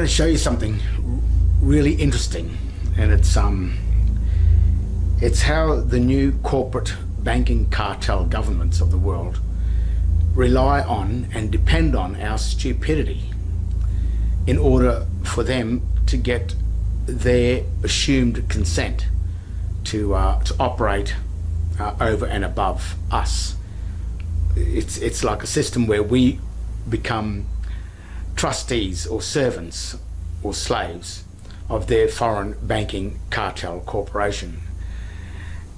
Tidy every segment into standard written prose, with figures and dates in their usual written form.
going to show you something really interesting, and it's how the new corporate banking cartel governments of the world rely on and depend on our stupidity in order for them to get their assumed consent to operate over and above us. It's like a system where we become trustees or servants or slaves of their foreign banking cartel corporation.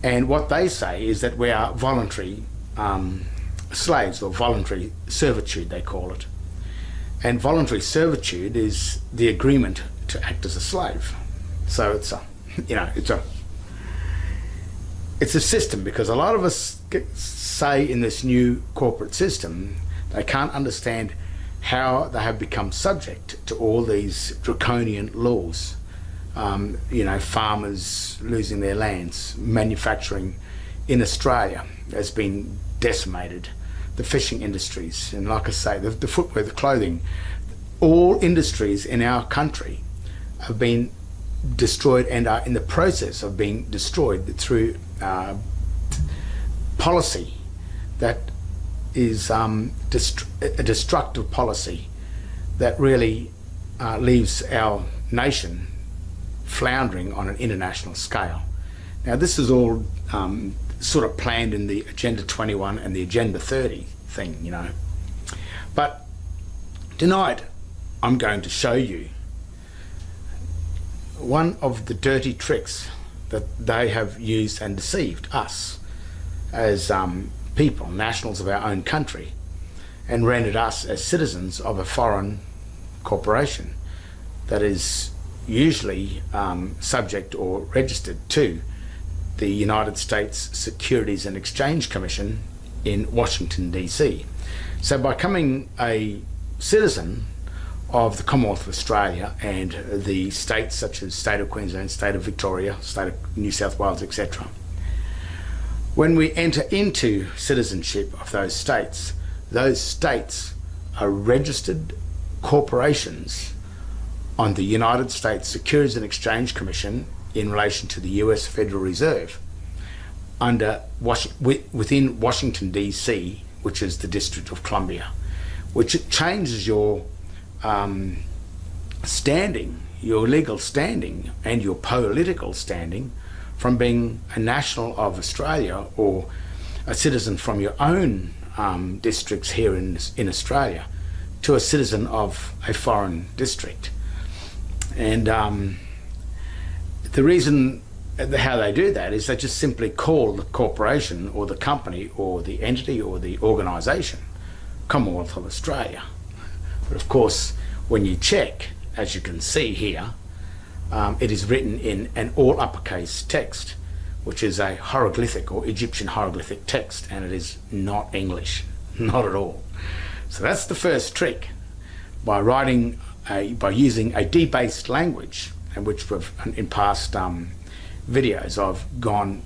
And what they say is that we are voluntary slaves, or voluntary servitude they call it. And voluntary servitude is the agreement to act as a slave. So it's a system, because a lot of us say in this new corporate system they can't understand how they have become subject to all these draconian laws. Farmers losing their lands, manufacturing in Australia has been decimated, the fishing industries, and like I say, the footwear, the clothing, all industries in our country have been destroyed and are in the process of being destroyed through policy that is a destructive policy that really leaves our nation floundering on an international scale. Now, this is all sort of planned in the Agenda 21 and the Agenda 30 thing, But tonight I'm going to show you one of the dirty tricks that they have used and deceived us as people, nationals of our own country, and rendered us as citizens of a foreign corporation that is usually subject or registered to the United States Securities and Exchange Commission in Washington, DC. So by becoming a citizen of the Commonwealth of Australia and the states such as State of Queensland, State of Victoria, State of New South Wales, etc., when we enter into citizenship of those states are registered corporations on the United States Securities and Exchange Commission in relation to the US Federal Reserve within Washington, DC, which is the District of Columbia, which changes your standing, your legal standing and your political standing from being a national of Australia or a citizen from your own districts here in Australia to a citizen of a foreign district. And the reason how they do that is they just simply call the corporation or the company or the entity or the organisation Commonwealth of Australia. But of course, when you check, as you can see here, it is written in an all uppercase text, which is a hieroglyphic or Egyptian hieroglyphic text, and it is not English, not at all. So that's the first trick, by using a debased language, and which we've, in past videos I've gone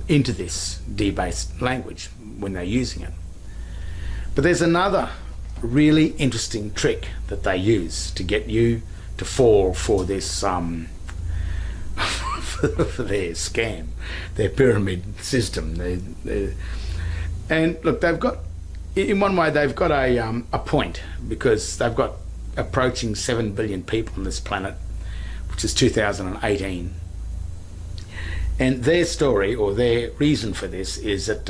into this debased language when they're using it. But there's another really interesting trick that they use to get you to fall for this for their scam, their pyramid system. And look, they've got, in one way, they've got a point, because they've got approaching 7 billion people on this planet, which is 2018. And their story, or their reason for this, is that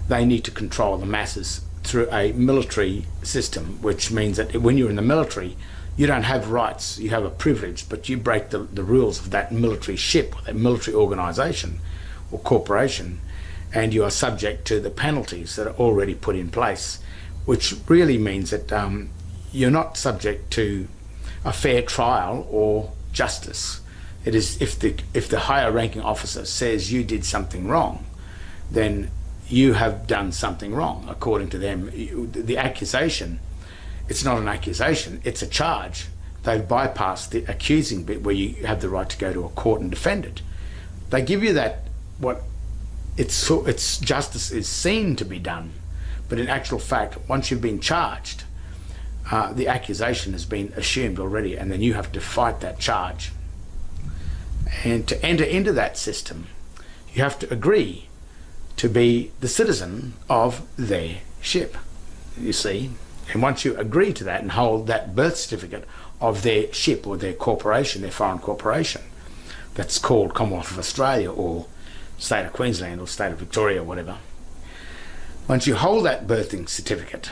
they need to control the masses through a military system, which means that when you're in the military, you don't have rights, you have a privilege, but you break the rules of that military ship, or that military organisation or corporation, and you are subject to the penalties that are already put in place, which really means that you're not subject to a fair trial or justice. It is, if the higher ranking officer says you did something wrong, then you have done something wrong according to them. The accusation, it's not an accusation, it's a charge. They've bypassed the accusing bit where you have the right to go to a court and defend it. They give you that, it's justice is seen to be done, but in actual fact, once you've been charged, the accusation has been assumed already, and then you have to fight that charge. And to enter into that system, you have to agree to be the citizen of their ship, you see. And once you agree to that and hold that birth certificate of their ship or their corporation, their foreign corporation, that's called Commonwealth of Australia or State of Queensland or State of Victoria or whatever, once you hold that birthing certificate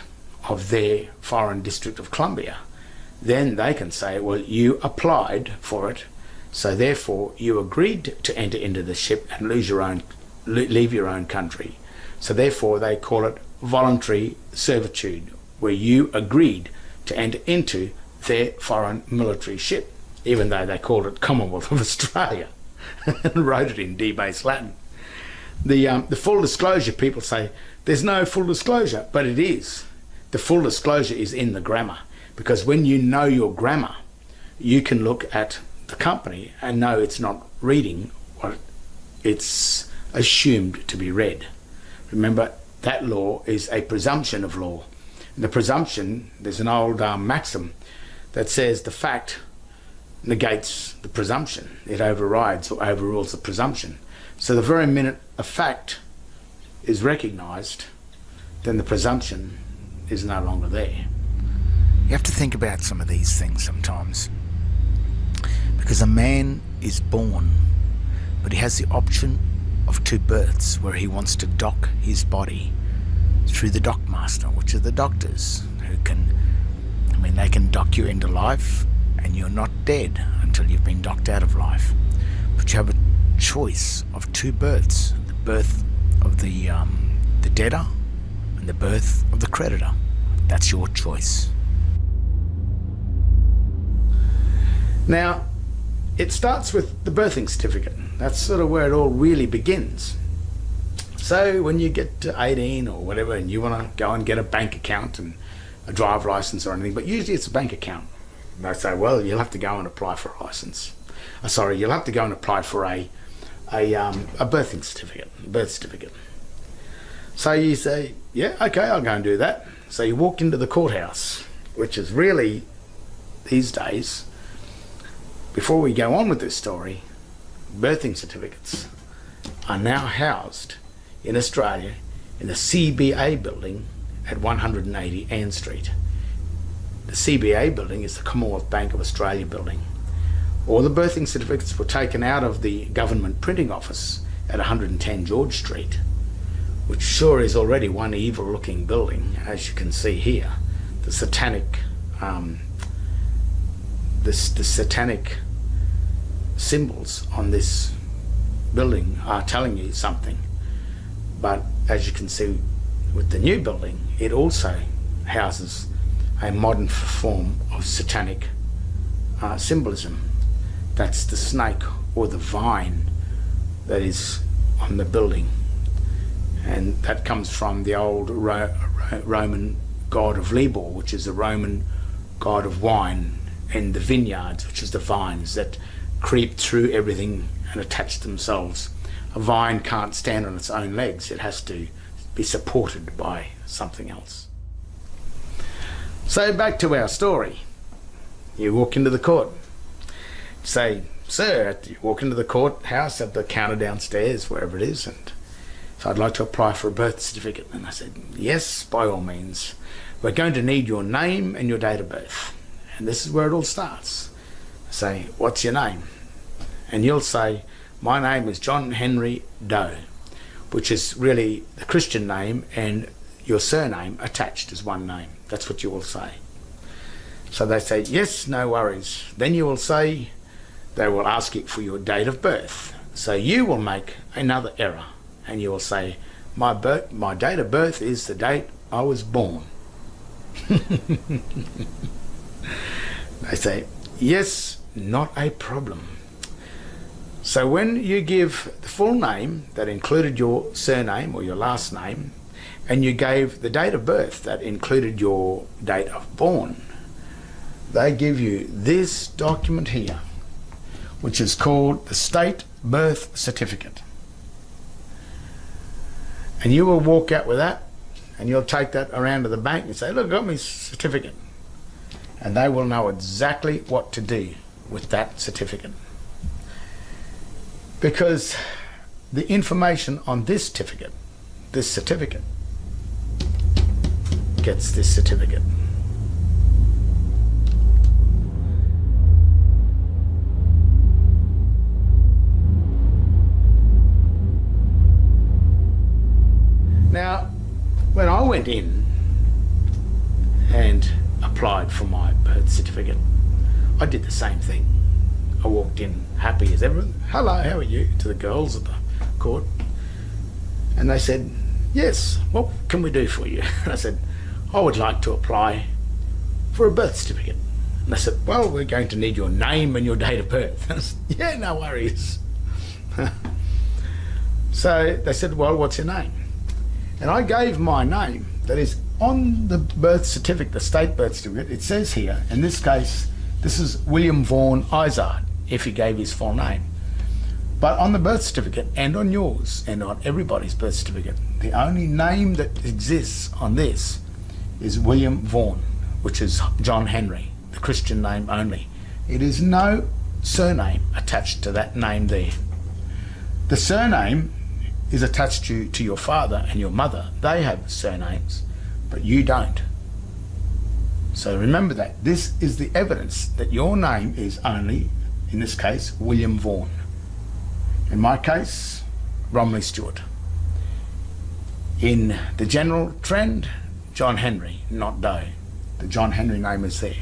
of their foreign District of Columbia, then they can say, well, you applied for it, so therefore you agreed to enter into the ship and leave your own country. So therefore they call it voluntary servitude, where you agreed to enter into their foreign military ship, even though they called it Commonwealth of Australia and wrote it in debased Latin. The full disclosure, people say there's no full disclosure, but it is. The full disclosure is in the grammar, because when you know your grammar, you can look at the company and know it's not reading what it's assumed to be read. Remember, that law is a presumption of law. And the presumption, there's an old maxim that says the fact negates the presumption. It overrides or overrules the presumption. So the very minute a fact is recognised, then the presumption is no longer there. You have to think about some of these things sometimes, because a man is born, but he has the option of two births where he wants to dock his body through the dockmaster, which are the doctors who can, they can dock you into life and you're not dead until you've been docked out of life. But you have a choice of two births, the birth of the debtor and the birth of the creditor. That's your choice. Now, it starts with the birthing certificate. That's sort of where it all really begins. So when you get to 18 or whatever and you want to go and get a bank account and a driver license or anything, but usually it's a bank account. They say, well, you'll have to go and apply for a license. You'll have to go and apply for a birthing certificate, birth certificate. So you say, yeah, okay, I'll go and do that. So you walk into the courthouse, which is really, these days, before we go on with this story, birthing certificates are now housed in Australia in the CBA building at 180 Ann Street. The CBA building is the Commonwealth Bank of Australia building. All the birthing certificates were taken out of the government printing office at 110 George Street, which sure is already one evil looking building, as you can see here. The satanic the satanic symbols on this building are telling you something. But as you can see with the new building, it also houses a modern form of satanic symbolism. That's the snake or the vine that is on the building, and that comes from the old Roman god of Libor, which is the Roman god of wine, and the vineyards, which is the vines that creep through everything and attach themselves. A vine can't stand on its own legs, it has to be supported by something else. So back to our story. You walk into the court, say, sir, you walk into the courthouse at the counter downstairs, wherever it is, and so I'd like to apply for a birth certificate. And I said, yes, by all means. We're going to need your name and your date of birth. And this is where it all starts. I say, what's your name? And you'll say, my name is John Henry Doe, which is really the Christian name and your surname attached as one name. That's what you will say. So they say, yes, no worries. Then you will say, they will ask you for your date of birth. So you will make another error and you will say, my date of birth is the date I was born. They say, yes, not a problem. So when you give the full name that included your surname or your last name, and you gave the date of birth that included your date of born, they give you this document here, which is called the State Birth Certificate. And you will walk out with that, and you'll take that around to the bank and say, look, I got my certificate. and they will know exactly what to do with that certificate. Because the information on this certificate gets this certificate. Now, when I went in and applied for my birth certificate, I did the same thing. I walked in happy as ever. Hello, how are you? To the girls at the court. And they said, yes, what can we do for you? And I said, I would like to apply for a birth certificate. And they said, well, we're going to need your name and your date of birth. And I said, yeah, no worries. So they said, well, what's your name? And I gave my name. That is, on the birth certificate, the state birth certificate, it says here, in this case, this is William Vaughan Izard, if he gave his full name. But on the birth certificate, and on yours, and on everybody's birth certificate, the only name that exists on this is William Vaughan, which is John Henry, the Christian name only. It is no surname attached to that name there. The surname is attached to your father and your mother. They have surnames, but you don't. So remember that. This is the evidence that your name is only, in this case, William Vaughan. In my case, Romilly Stewart. In the general trend, John Henry, not Doe. The John Henry name is there.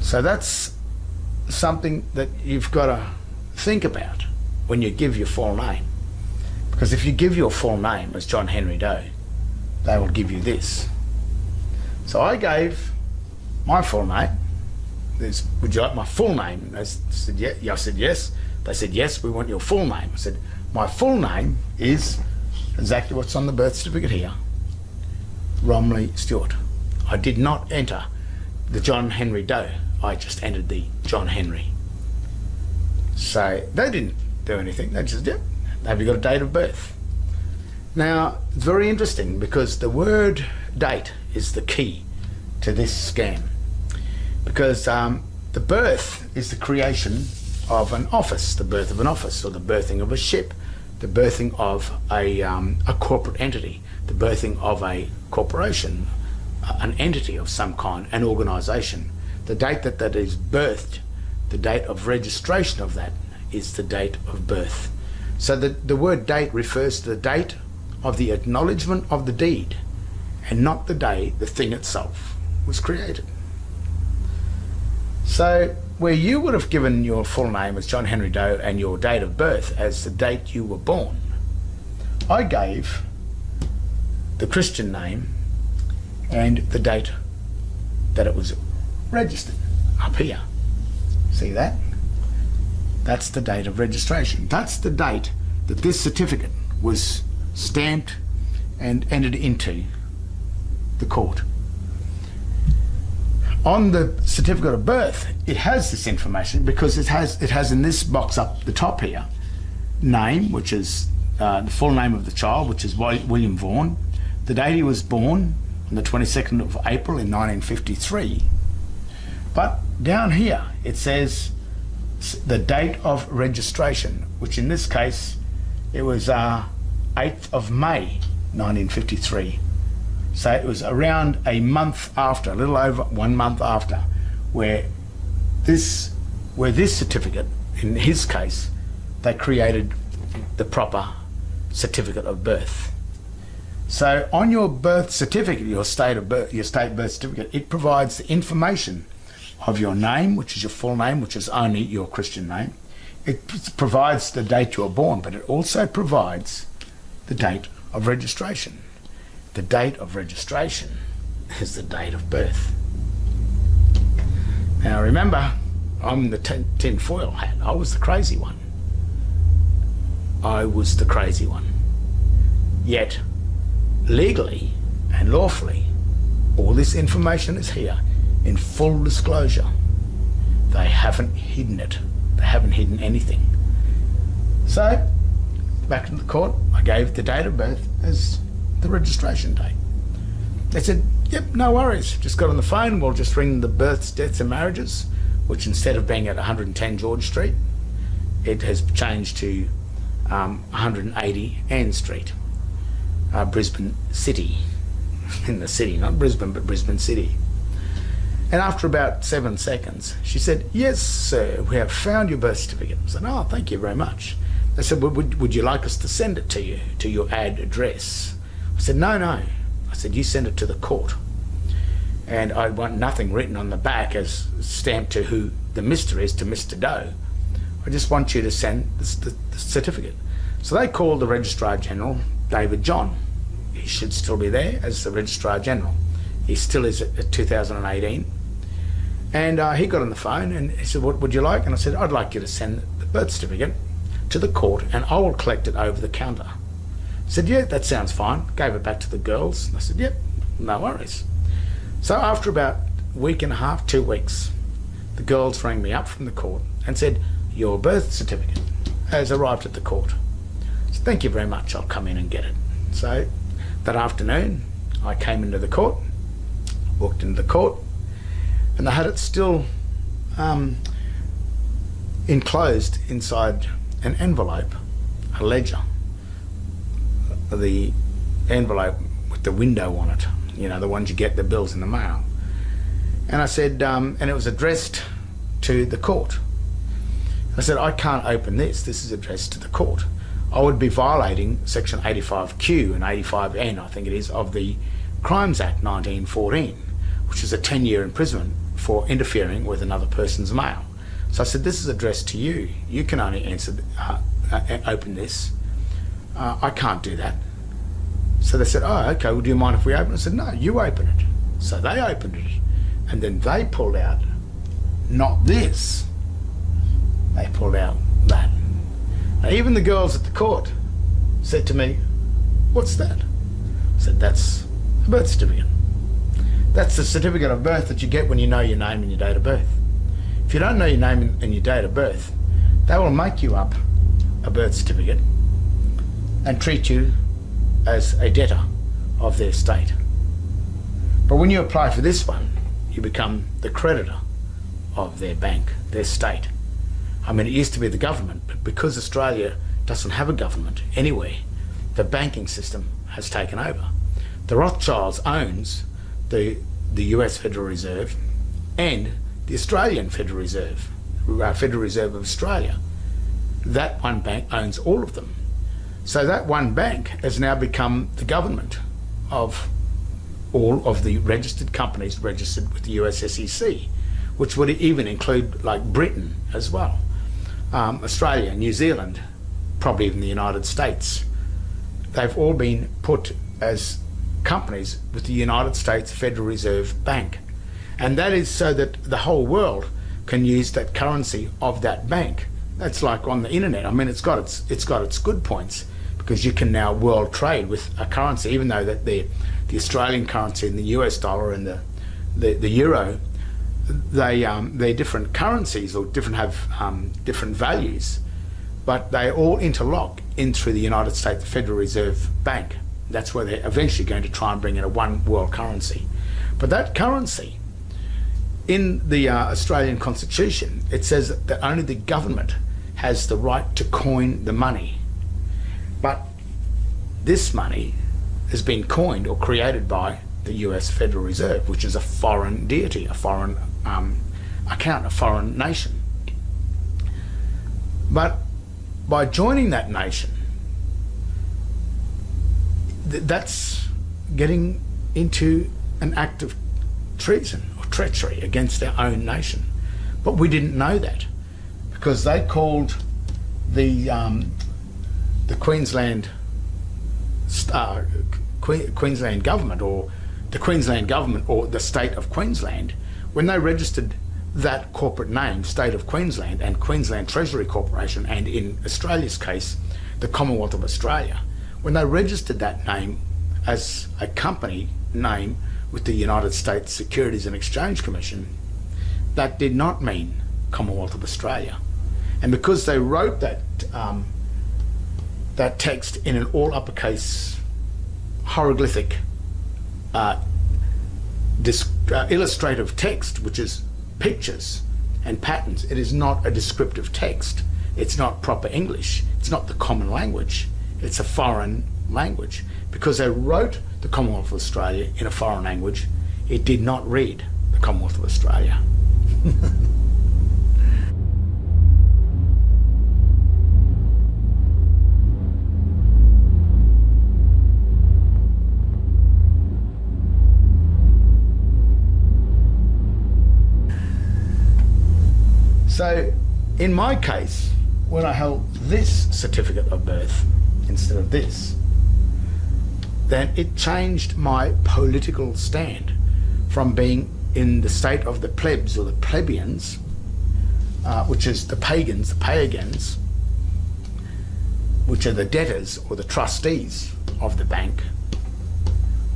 So that's something that you've got to think about when you give your full name. Because if you give your full name as John Henry Doe, they will give you this. So I gave my full name. Would you like my full name? They said, yeah. I said, yes. They said, yes, we want your full name. I said, my full name is exactly what's on the birth certificate here, Romilly Stewart. I did not enter the John Henry Doe. I just entered the John Henry. So they didn't do anything. They just, yeah, have you got a date of birth? Now, it's very interesting because the word date is the key to this scam. Because the birth is the creation of an office, the birth of an office, or the birthing of a ship, the birthing of a corporate entity, the birthing of a corporation, an entity of some kind, an organisation. The date that is birthed, the date of registration of that is the date of birth. So the word date refers to the date of the acknowledgement of the deed and not the day the thing itself was created. So where you would have given your full name as John Henry Doe and your date of birth as the date you were born, I gave the Christian name and the date that it was registered up here. See that? That's the date of registration. That's the date that this certificate was stamped and entered into the court. On the certificate of birth, it has this information because it has in this box up the top here, name, which is the full name of the child, which is William Vaughan, the date he was born on the 22nd of April in 1953. But down here it says the date of registration, which in this case it was 8th of May 1953. So it was around a month after, a little over 1 month after, where this certificate, in his case, they created the proper certificate of birth. So on your birth certificate, your state birth certificate, it provides the information of your name, which is your full name, which is only your Christian name. It provides the date you were born, but it also provides the date of registration. The date of registration is the date of birth. Now remember, I'm in the tin foil hat. I was the crazy one. I was the crazy one. Yet, legally and lawfully, all this information is here in full disclosure. They haven't hidden it. They haven't hidden anything. So, back to the court, I gave the date of birth as the registration date. They said, Yep, no worries. Just got on the phone. We'll just ring the births, deaths and marriages, which instead of being at 110 George Street, it has changed to 180 Ann Street, Brisbane City. In the city, not Brisbane, but Brisbane City. And after about 7 seconds, she said, "Yes, sir, we have found your birth certificate." I said, "Oh, thank you very much." They said, well, would you like us to send it to you, to your ad address? I said, no. I said, you send it to the court. And I want nothing written on the back as stamped to who the Mr. is, to Mr. Doe. I just want you to send the certificate. So they called the Registrar General, David John. He should still be there as the Registrar General. He still is at 2018. And he got on the phone and he said, what would you like? And I said, I'd like you to send the birth certificate to the court and I will collect it over the counter. He said, yeah, that sounds fine. Gave it back to the girls. And I said, yep, no worries. So after about a week and a half, 2 weeks, the girls rang me up from the court and said, your birth certificate has arrived at the court. I said, thank you very much, I'll come in and get it. So that afternoon, I came into the court, walked into the court, and they had it still enclosed inside an envelope, a ledger. The envelope with the window on it, you know, the ones you get the bills in the mail. And I said, and it was addressed to the court. I said, I can't open this. This is addressed to the court. I would be violating Section 85Q and 85N, I think it is, of the Crimes Act 1914, which is a 10-year imprisonment for interfering with another person's mail. So I said, this is addressed to you. You can only open this. I can't do that. So they said, oh, okay, well, do you mind if we open it? I said, no, you open it. So they opened it. And then they pulled out, not this, they pulled out that. Now, even the girls at the court said to me, what's that? I said, that's a birth certificate. That's the certificate of birth that you get when you know your name and your date of birth. If you don't know your name and your date of birth, they will make you up a birth certificate and treat you as a debtor of their state. But when you apply for this one, you become the creditor of their bank, their state. I mean, it used to be the government, but because Australia doesn't have a government anywhere, the banking system has taken over. The Rothschilds owns the US Federal Reserve and the Australian Federal Reserve, Federal Reserve of Australia. That one bank owns all of them. So that one bank has now become the government of all of the registered companies registered with the US SEC, which would even include like Britain as well, Australia, New Zealand, probably even the United States. They've all been put as companies with the United States Federal Reserve Bank. And that is so that the whole world can use that currency of that bank. That's like on the internet. I mean, it's got its good points, because you can now world trade with a currency, even though that the Australian currency and the US dollar and the euro, they're different currencies or have different values, but they all interlock in through the United States Federal Reserve Bank. That's where they're eventually going to try and bring in a one world currency. But that currency, in the Australian Constitution, it says that only the government has the right to coin the money. But this money has been coined or created by the US Federal Reserve, which is a foreign deity, a foreign account, a foreign nation. But by joining that nation, that's getting into an act of treason or treachery against our own nation. But we didn't know that, because they called the Queensland Queensland government, or the Queensland government, or the state of Queensland, when they registered that corporate name, State of Queensland and Queensland Treasury Corporation, and in Australia's case, the Commonwealth of Australia, when they registered that name as a company name with the United States Securities and Exchange Commission, that did not mean Commonwealth of Australia. And because they wrote that that text in an all uppercase hieroglyphic illustrative text, which is pictures and patterns. It is not a descriptive text. It's not proper English. It's not the common language. It's a foreign language. Because they wrote the Commonwealth of Australia in a foreign language, it did not read the Commonwealth of Australia. So, in my case, when I held this certificate of birth instead of this, then it changed my political stand from being in the state of the plebs or the plebeians, which is the pagans, the pagans, which are the debtors or the trustees of the bank.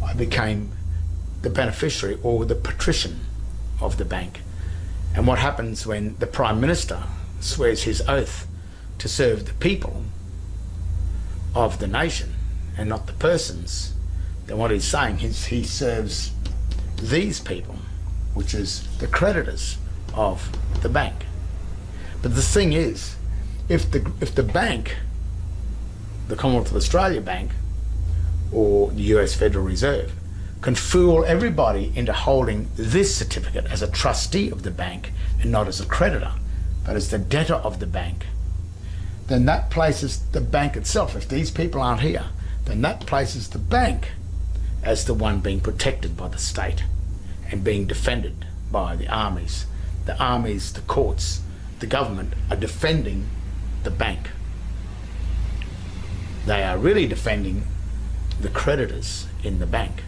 I became the beneficiary or the patrician of the bank. And what happens when the Prime Minister swears his oath to serve the people of the nation and not the persons, then what he's saying is he serves these people, which is the creditors of the bank. But the thing is, if the bank, the Commonwealth of Australia Bank or the US Federal Reserve, can fool everybody into holding this certificate as a trustee of the bank and not as a creditor, but as the debtor of the bank, then that places the bank itself, if these people aren't here, then that places the bank as the one being protected by the state and being defended by the armies. The armies, the courts, the government are defending the bank. They are really defending the creditors in the bank.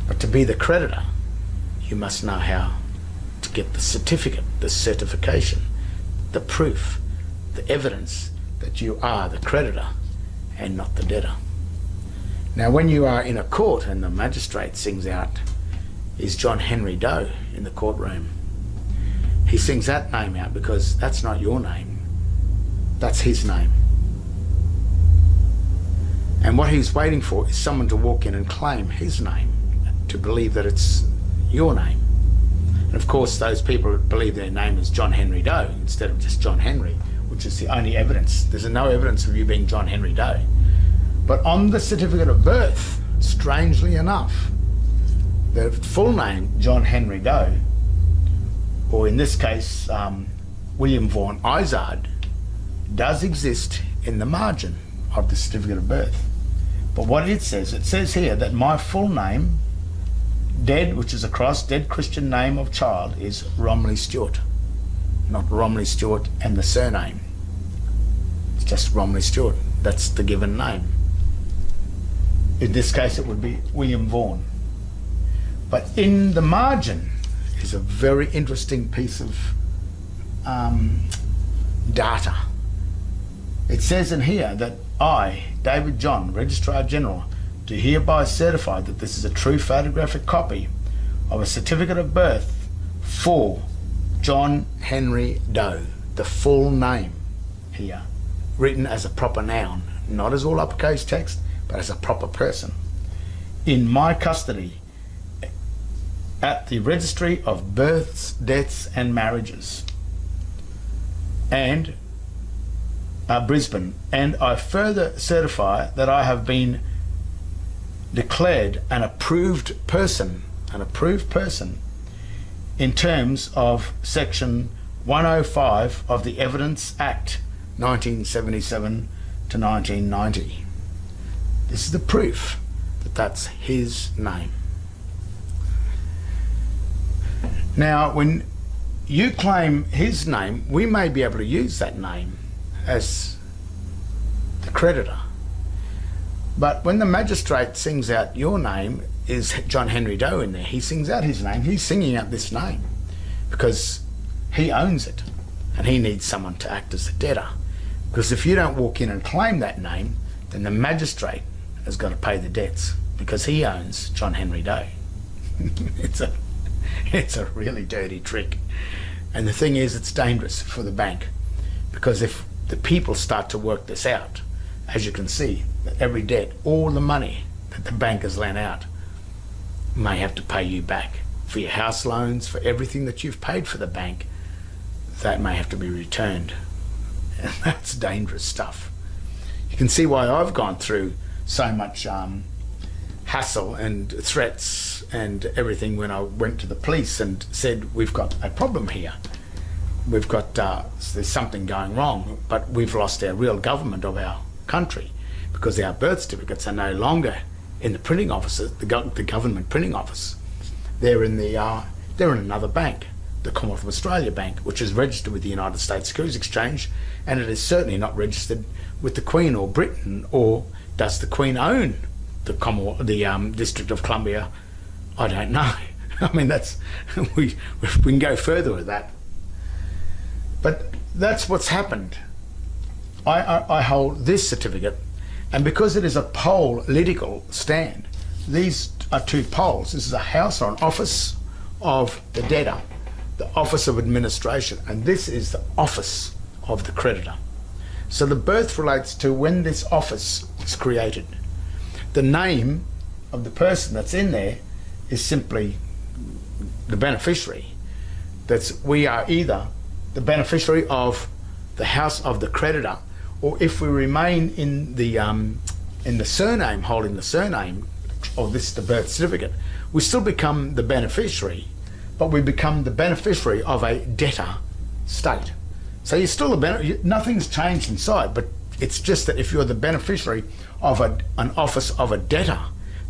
But to be the creditor, you must know how to get the certificate, the certification, the proof, the evidence that you are the creditor and not the debtor. Now, when you are in a court and the magistrate sings out, "Is John Henry Doe in the courtroom?" He sings that name out because that's not your name. That's his name. And what he's waiting for is someone to walk in and claim his name, to believe that it's your name. And of course, those people believe their name is John Henry Doe instead of just John Henry, which is the only evidence. There's no evidence of you being John Henry Doe. But on the certificate of birth, strangely enough, the full name, John Henry Doe, or in this case, William Vaughan Izard, does exist in the margin of the certificate of birth. But what it says here that my full name, dead, which is a cross, dead Christian name of child, is Romilly Stewart, not Romilly Stewart and the surname. It's just Romilly Stewart. That's the given name. In this case, it would be William Vaughan. But in the margin is a very interesting piece of data. It says in here that I, David John, Registrar General, do hereby certify that this is a true photographic copy of a certificate of birth for John Henry Doe, the full name here, written as a proper noun, not as all uppercase text, but as a proper person, in my custody at the Registry of Births, Deaths and Marriages, and Brisbane, and I further certify that I have been declared an approved person in terms of section 105 of the Evidence Act 1977 to 1990. This is the proof that that's his name. Now, when you claim his name, we may be able to use that name as the creditor. But when the magistrate sings out your name is John Henry Doe in there, he sings out his name, he's singing out this name because he owns it and he needs someone to act as the debtor. Because if you don't walk in and claim that name, then the magistrate has got to pay the debts because he owns John Henry Doe. It's a really dirty trick. And the thing is, it's dangerous for the bank because if the people start to work this out, as you can see, that every debt, all the money that the bank has lent out may have to pay you back for your house loans, for everything that you've paid for the bank. That may have to be returned. And that's dangerous stuff. You can see why I've gone through so much hassle and threats and everything when I went to the police and said, we've got a problem here. We've got, there's something going wrong, but we've lost our real government of our country because our birth certificates are no longer in the printing offices, the government printing office. They're in another bank, the Commonwealth of Australia Bank, which is registered with the United States Securities Exchange, and it is certainly not registered with the Queen or Britain. Or does the Queen own the District of Columbia? I don't know. I mean, that's we can go further with that, but that's what's happened. I hold this certificate, and because it is a political stand, these are two poles. This is a house or an office of the debtor, the office of administration, and this is the office of the creditor. So the birth relates to when this office was created. The name of the person that's in there is simply the beneficiary. We are either the beneficiary of the house of the creditor, or if we remain in the surname, holding the surname of the birth certificate, we still become the beneficiary, but we become the beneficiary of a debtor state. So you're still nothing's changed inside, but it's just that if you're the beneficiary of an office of a debtor,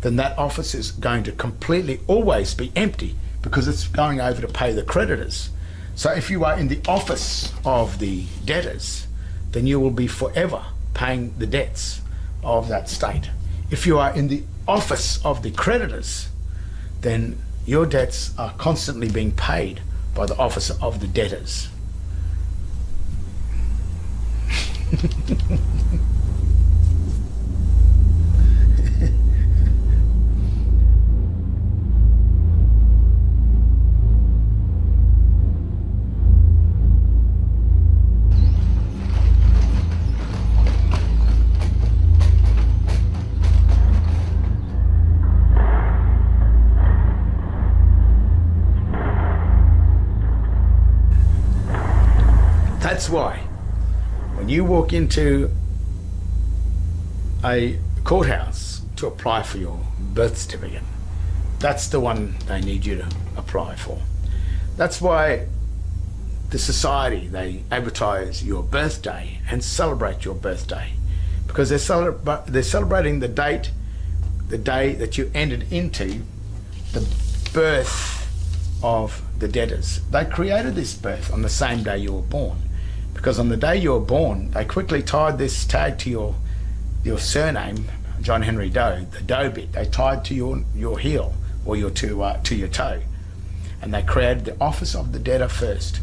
then that office is going to completely always be empty because it's going over to pay the creditors. So if you are in the office of the debtors, then you will be forever paying the debts of that state. If you are in the office of the creditors, then your debts are constantly being paid by the office of the debtors. That's why when you walk into a courthouse to apply for your birth certificate, that's the one they need you to apply for. That's why the society, they advertise your birthday and celebrate your birthday, because they're celebrating the day that you entered into the birth of the debtors. They created this birth on the same day you were born, because on the day you were born, they quickly tied this tag to your surname, John Henry Doe, the Doe bit. They tied to your heel or to your toe, and they created the office of the debtor first.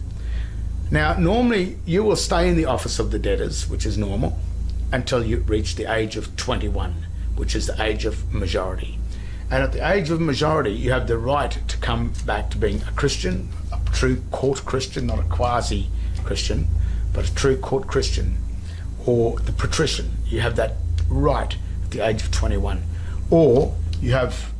Now, normally you will stay in the office of the debtors, which is normal, until you reach the age of 21, which is the age of majority. And at the age of majority, you have the right to come back to being a Christian, a true court Christian, not a quasi-Christian, but a true court Christian, or the patrician. You have that right at the age of 21. Or you have,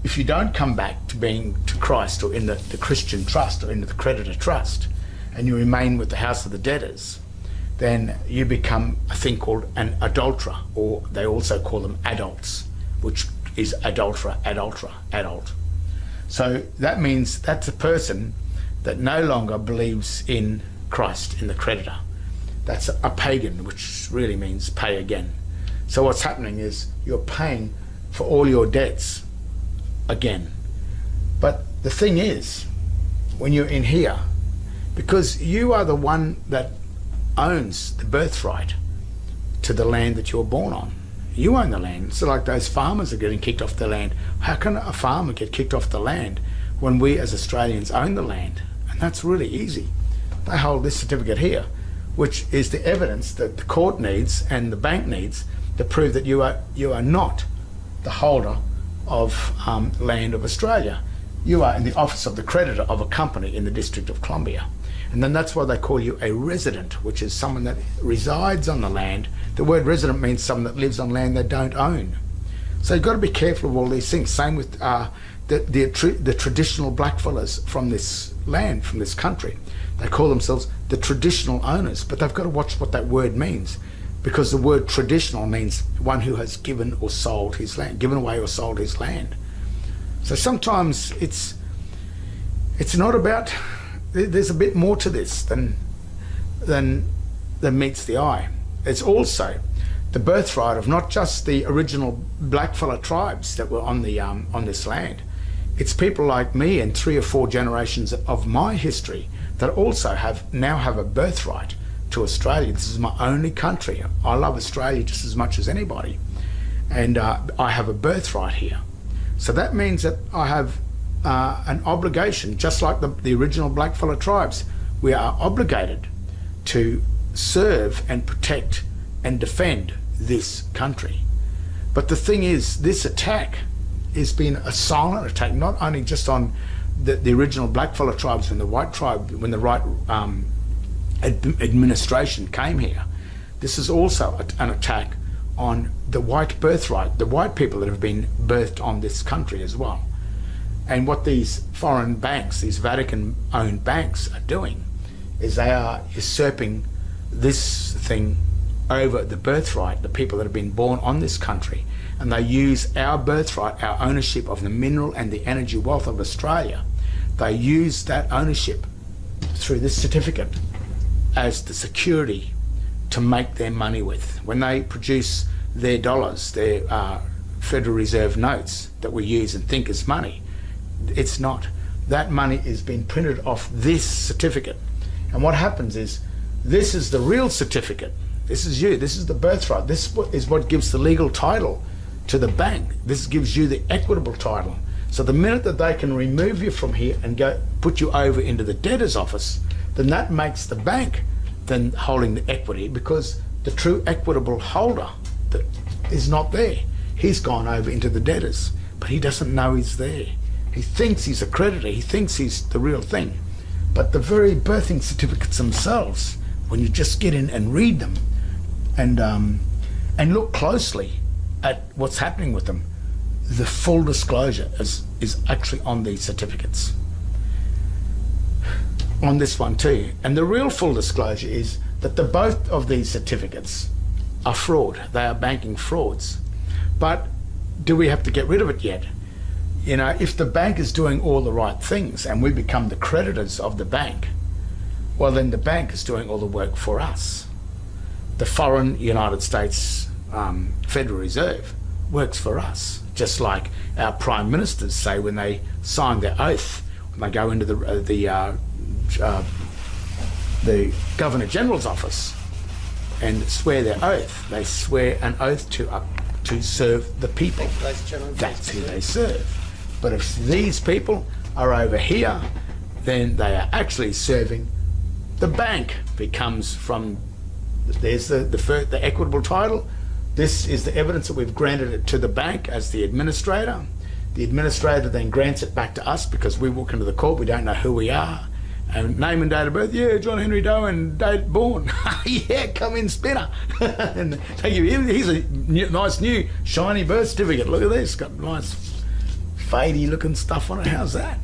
if you don't come back to being to Christ or in the Christian trust or in the creditor trust, and you remain with the house of the debtors, then you become a thing called an adulterer, or they also call them adults, which is adult. So that means that's a person that no longer believes in Christ, in the creditor. That's a pagan, which really means pay again. So what's happening is you're paying for all your debts again. But the thing is, when you're in here, because you are the one that owns the birthright to the land that you're born on. You own the land. So like those farmers are getting kicked off the land. How can a farmer get kicked off the land when we as Australians own the land? And that's really easy. They hold this certificate here, which is the evidence that the court needs and the bank needs to prove that you are not the holder of land of Australia. You are in the office of the creditor of a company in the District of Columbia. And then that's why they call you a resident, which is someone that resides on the land. The word resident means someone that lives on land they don't own. So you've got to be careful of all these things. Same with the the traditional blackfellas from this land, from this country. They call themselves the traditional owners, but they've got to watch what that word means, because the word traditional means one who has given or sold his land, given away or sold his land. So sometimes it's not about, there's a bit more to this than meets the eye. It's also the birthright of not just the original blackfella tribes that were on the on this land. It's people like me and 3 or 4 generations of my history that also now have a birthright to Australia. This is my only country. I love Australia just as much as anybody, and I have a birthright here. So that means that I have an obligation, just like the original blackfella tribes. We are obligated to serve and protect and defend this country. But the thing is, this attack has been a silent attack, not only just on the original blackfella tribes, when the white administration came here. This is also an attack on the white birthright, the white people that have been birthed on this country as well. And what these foreign banks, these Vatican-owned banks, are doing is they are usurping this thing over the birthright, the people that have been born on this country, and they use our birthright, our ownership of the mineral and the energy wealth of Australia. They use that ownership through this certificate as the security to make their money with. When they produce their dollars, their Federal Reserve notes that we use and think is money, it's not. That money is being printed off this certificate. And what happens is, this is the real certificate. This is you. This is the birthright. This is what gives the legal title to the bank. This gives you the equitable title. So the minute that they can remove you from here and put you over into the debtor's office, then that makes the bank then holding the equity, because the true equitable holder that is not there. He's gone over into the debtors, but he doesn't know he's there. He thinks he's a creditor. He thinks he's the real thing. But the very birthing certificates themselves, when you just get in and read them and look closely at what's happening with them, the full disclosure is actually on these certificates. On this one too. And the real full disclosure is that both of these certificates are fraud. They are banking frauds. But do we have to get rid of it yet? You know, if the bank is doing all the right things and we become the creditors of the bank, well, then the bank is doing all the work for us. The foreign United States Federal Reserve works for us, just like our prime ministers say when they sign their oath, when they go into the Governor General's office and swear their oath. They swear an oath to serve the people. That's who they serve. But if these people are over here, then they are actually serving the bank. Becomes from, there's the equitable title. This is the evidence that we've granted it to the bank as the administrator. The administrator then grants it back to us, because we walk into the court, we don't know who we are. And name and date of birth, yeah, John Henry Doe, and date born. Yeah, come in, Spinner. And they give you, here's a nice new shiny birth certificate. Look at this, got nice fadey looking stuff on it. How's that?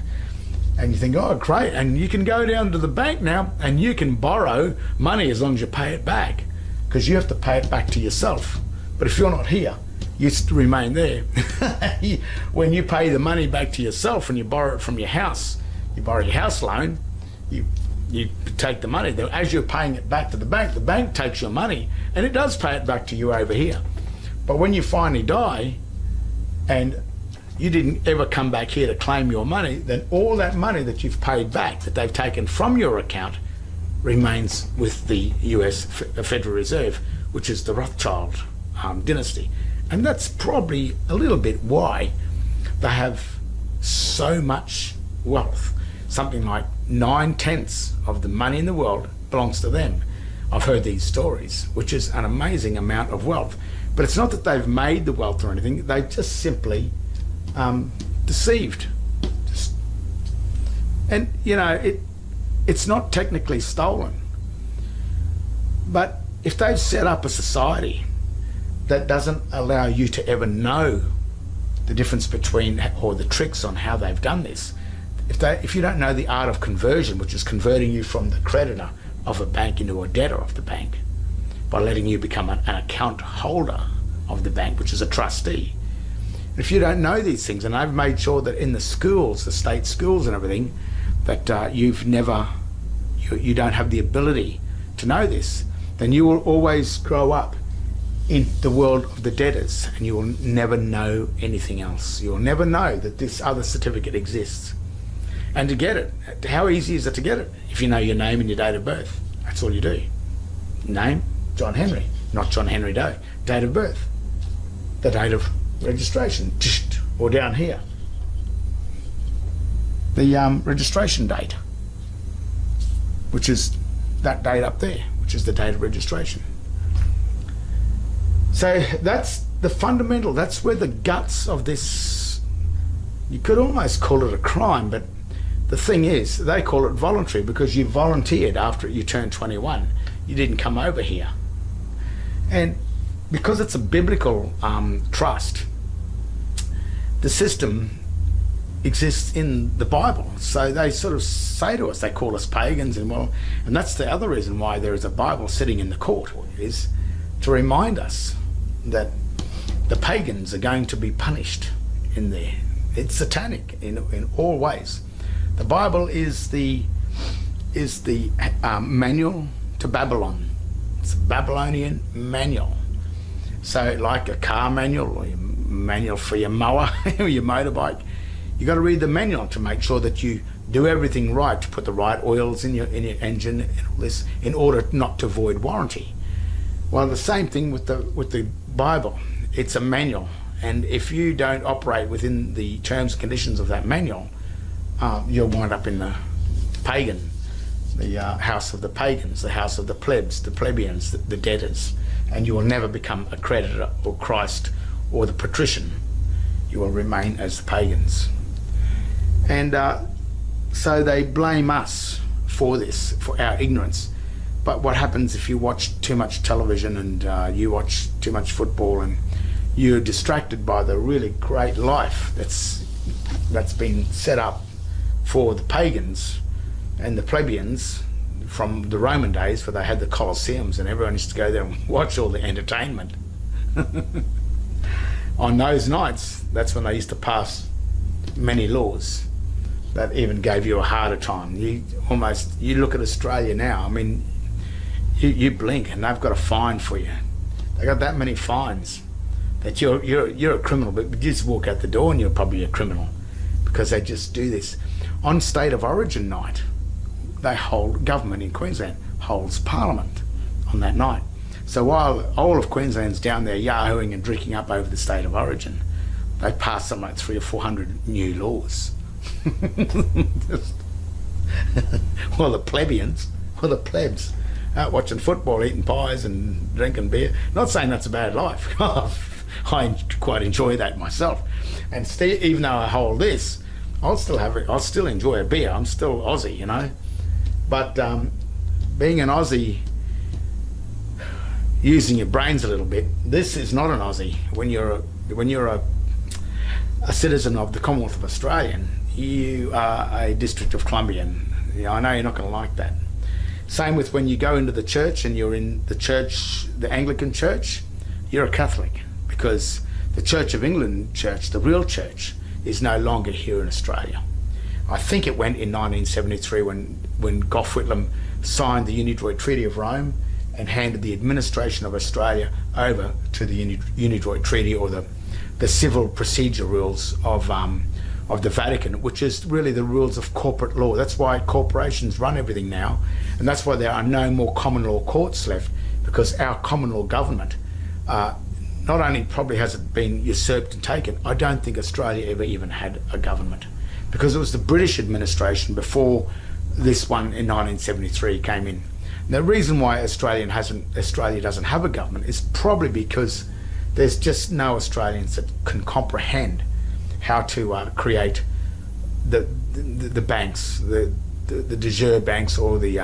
And you think, oh, great. And you can go down to the bank now and you can borrow money as long as you pay it back, because you have to pay it back to yourself. But if you're not here, you remain there. When you pay the money back to yourself and you borrow it from your house, you borrow your house loan, you take the money. As you're paying it back to the bank takes your money and it does pay it back to you over here. But when you finally die and you didn't ever come back here to claim your money, then all that money that you've paid back, that they've taken from your account, remains with the US Federal Reserve, which is the Rothschild dynasty. And that's probably a little bit why they have so much wealth. Something like 9/10 of the money in the world belongs to them. I've heard these stories, which is an amazing amount of wealth. But it's not that they've made the wealth or anything, they've just simply deceived. And you know, it's not technically stolen. But if they've set up a society that doesn't allow you to ever know the difference between, or the tricks on how they've done this. If you don't know the art of conversion, which is converting you from the creditor of a bank into a debtor of the bank, by letting you become an account holder of the bank, which is a trustee. If you don't know these things, and I've made sure that in the schools, the state schools and everything, that you don't have the ability to know this, then you will always grow up in the world of the debtors, and you will never know anything else. You will never know that this other certificate exists. And to get it, how easy is it to get it? If you know your name and your date of birth, that's all you do. Name, John Henry, not John Henry Doe. Date of birth, the date of registration, or down here, the registration date, which is that date up there, which is the date of registration. So that's the fundamental, that's where the guts of this, you could almost call it a crime, but the thing is, they call it voluntary because you volunteered after you turned 21. You didn't come over here. And because it's a biblical trust, the system exists in the Bible. So they sort of say to us, they call us pagans, and that's the other reason why there is a Bible sitting in the court, is to remind us that the pagans are going to be punished in there. It's satanic in all ways. The Bible is the manual to Babylon. It's a Babylonian manual. So like a car manual, or your manual for your mower or your motorbike, you got to read the manual to make sure that you do everything right, to put the right oils in your engine and all this, in order not to void warranty. Well, the same thing with the Bible. It's a manual, and if you don't operate within the terms and conditions of that manual, you'll wind up in the pagan, the house of the pagans, the house of the plebs, the plebeians, the debtors, and you will never become a creditor or Christ or the patrician. You will remain as the pagans. And so they blame us for this, for our ignorance. But what happens if you watch too much television and you watch too much football, and you're distracted by the really great life that's been set up for the pagans and the plebeians from the Roman days, where they had the Colosseums and everyone used to go there and watch all the entertainment. On those nights, that's when they used to pass many laws that even gave you a harder time. You look at Australia now, I mean, you blink and they've got a fine for you. They got that many fines that you're a criminal, but you just walk out the door and you're probably a criminal, because they just do this. On State of Origin night, government in Queensland holds Parliament on that night. So while all of Queensland's down there yahooing and drinking up over the State of Origin, they pass something like 300 or 400 new laws. Well, the plebs, out watching football, eating pies and drinking beer. Not saying that's a bad life. I quite enjoy that myself. And even though I hold this, I'll still enjoy a beer. I'm still Aussie, you know. But being an Aussie, using your brains a little bit, this is not an Aussie. When you're a citizen of the Commonwealth of Australia, you are a District of Columbian. Yeah, I know you're not going to like that. Same with when you go into the church and you're in the church, the Anglican church, you're a Catholic, because the Church of England church, the real church, is no longer here in Australia. I think it went in 1973 when Gough Whitlam signed the Unidroit Treaty of Rome and handed the administration of Australia over to the Unidroit Treaty, or the civil procedure rules of the Vatican, which is really the rules of corporate law. That's why corporations run everything now, and that's why there are no more common law courts left, because our common law government, not only probably has it been usurped and taken, I don't think Australia ever even had a government, because it was the British administration before this one in 1973 came in. And the reason why Australia doesn't have a government is probably because there's just no Australians that can comprehend how to create the banks, the de jure banks, or the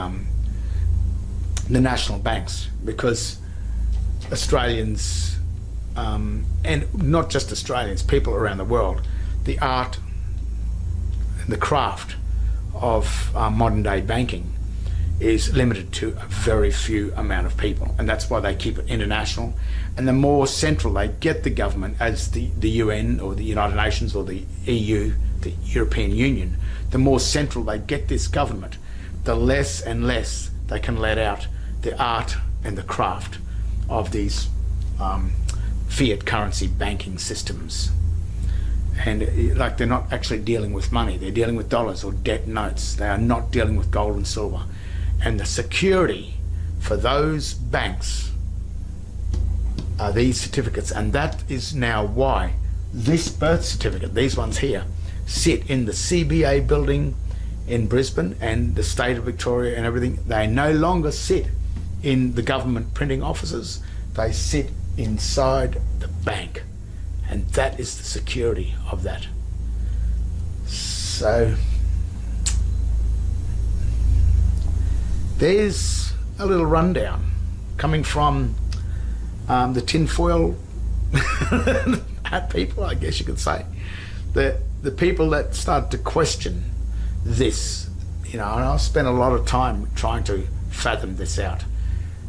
national banks, because Australians and not just Australians, people around the world, the art and the craft of modern day banking is limited to a very few amount of people, and that's why they keep it international. And the more central they get the government, as the UN or the United Nations or the EU, the European Union, the more central they get this government, the less and less they can let out the art and the craft of these fiat currency banking systems. And like, they're not actually dealing with money, they're dealing with dollars or debt notes. They are not dealing with gold and silver. And the security for those banks are these certificates, and that is now why this birth certificate, these ones here, sit in the CBA building in Brisbane and the state of Victoria and everything. They no longer sit in the government printing offices, they sit inside the bank, and that is the security of that. So there's a little rundown coming from the tinfoil people, I guess you could say, the people that start to question this, you know. And I've spent a lot of time trying to fathom this out,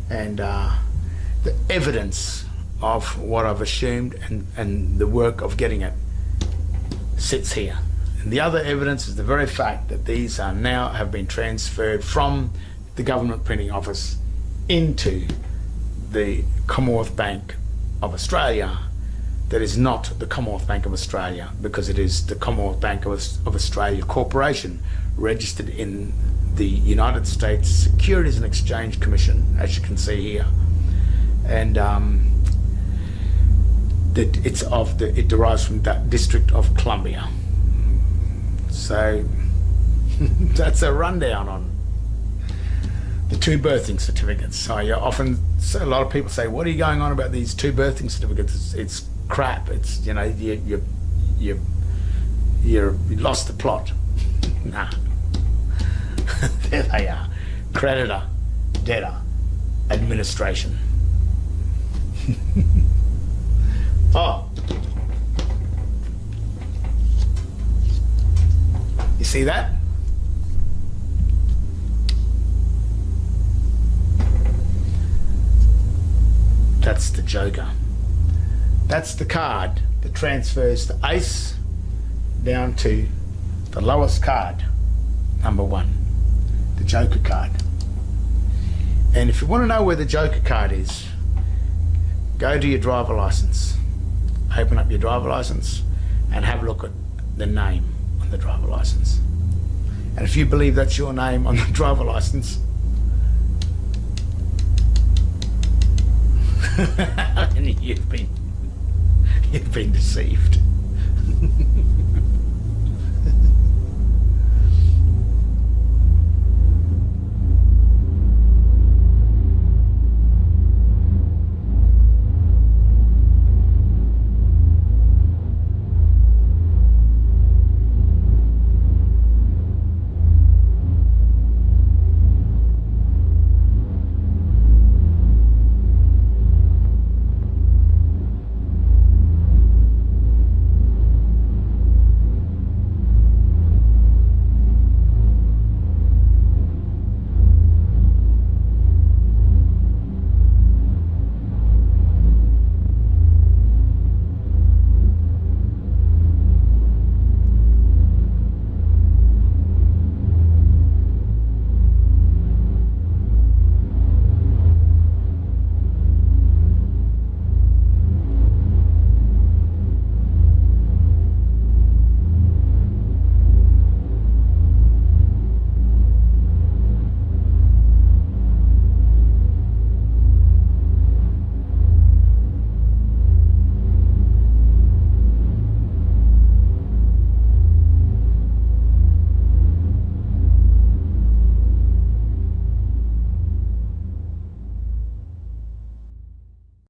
and the evidence of what I've assumed and the work of getting it sits here. And the other evidence is the very fact that these are now have been transferred from the government printing office into the Commonwealth Bank of Australia, that is not the Commonwealth Bank of Australia, because it is the Commonwealth Bank of Australia Corporation, registered in the United States Securities and Exchange Commission, as you can see here. And it derives from that District of Columbia. So that's a rundown on the two birthing certificates. So a lot of people say, what are you going on about these two birthing certificates? It's crap. It's, you know, you lost the plot. Nah. There they are. Creditor, debtor, administration. Oh, you see that? That's the Joker. That's the card that transfers the ace down to the lowest card, number 1, the Joker card. And if you want to know where the Joker card is, go to your driver license, open up your driver license and have a look at the name on the driver license. And if you believe that's your name on the driver license, and you've been deceived.